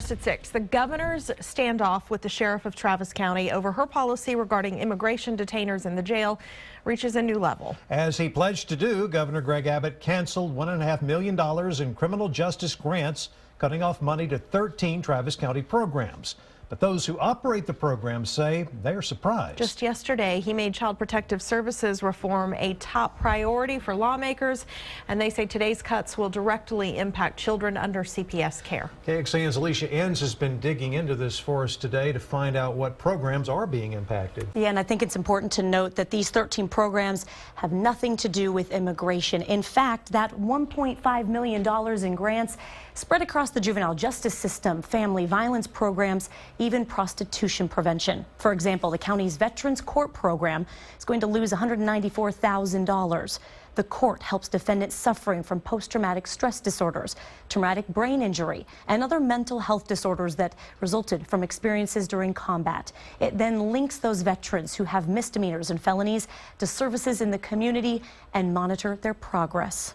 First at 6, the governor's standoff with the sheriff of Travis County over her policy regarding immigration detainers in the jail reaches a new level. As he pledged to do, Governor Greg Abbott canceled $1.5 million in criminal justice grants, cutting off money to 13 Travis County programs. But those who operate the programs say they are surprised. Just yesterday, he made Child Protective Services reform a top priority for lawmakers, and they say today's cuts will directly impact children under CPS care. KXAN's Alicia Enns has been digging into this for us today to find out what programs are being impacted. Yeah, and I think it's important to note that these 13 programs have nothing to do with immigration. In fact, that $1.5 million in grants spread across the juvenile justice system, family violence programs, even prostitution prevention. For example, the county's Veterans Court program is going to lose $194,000. The court helps defendants suffering from post-traumatic stress disorders, traumatic brain injury, and other mental health disorders that resulted from experiences during combat. It then links those veterans who have misdemeanors and felonies to services in the community and monitor their progress.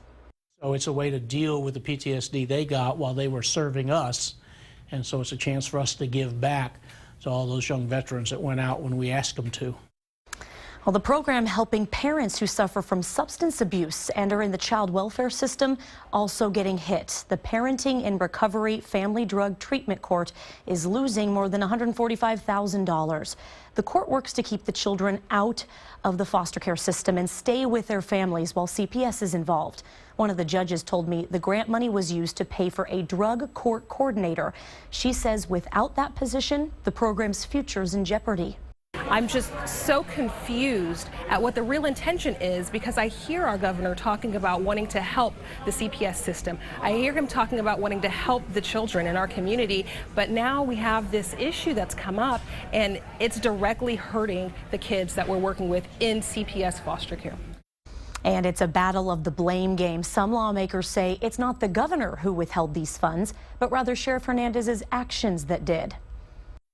So it's a way to deal with the PTSD they got while they were serving us. And so it's a chance for us to give back to all those young veterans that went out when we asked them to. Well, the program helping parents who suffer from substance abuse and are in the child welfare system also getting hit. The Parenting in Recovery Family Drug Treatment Court is losing more than $145,000. The court works to keep the children out of the foster care system and stay with their families while CPS is involved. One of the judges told me the grant money was used to pay for a drug court coordinator. She says without that position, the program's future is in jeopardy. I'm just so confused at what the real intention is, because I hear our governor talking about wanting to help the CPS system. I hear him talking about wanting to help the children in our community, but now we have this issue that's come up and it's directly hurting the kids that we're working with in CPS foster care. And it's a battle of the blame game. Some lawmakers say it's not the governor who withheld these funds, but rather Sheriff Hernandez's actions that did.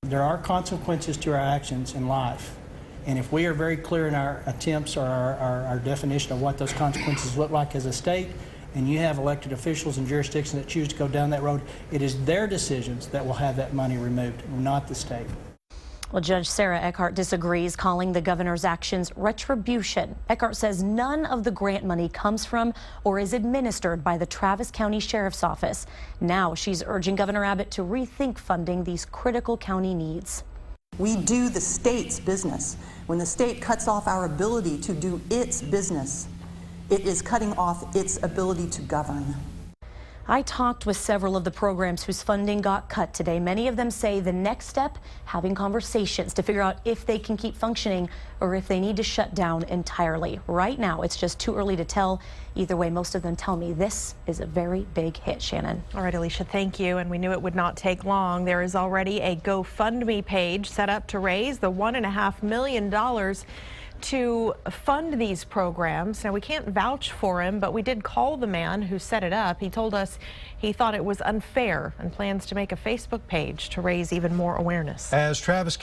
There are consequences to our actions in life. And if we are very clear in our attempts or our definition of what those consequences look like as a state, and you have elected officials and jurisdictions that choose to go down that road, it is their decisions that will have that money removed, not the state. Well, Judge Sarah Eckhart disagrees, calling the governor's actions retribution. Eckhart says none of the grant money comes from or is administered by the Travis County Sheriff's Office. Now she's urging Governor Abbott to rethink funding these critical county needs. We do the state's business. When the state cuts off our ability to do its business, it is cutting off its ability to govern. I talked with several of the programs whose funding got cut today. Many of them say the next step, having conversations to figure out if they can keep functioning or if they need to shut down entirely. Right now, it's just too early to tell. Either way, most of them tell me this is a very big hit, Shannon. All right, Alicia, thank you. And we knew it would not take long. There is already a GoFundMe page set up to raise the $1.5 million to fund these programs. Now, we can't vouch for him, but we did call the man who set it up. He told us he thought it was unfair and plans to make a Facebook page to raise even more awareness. As Travis County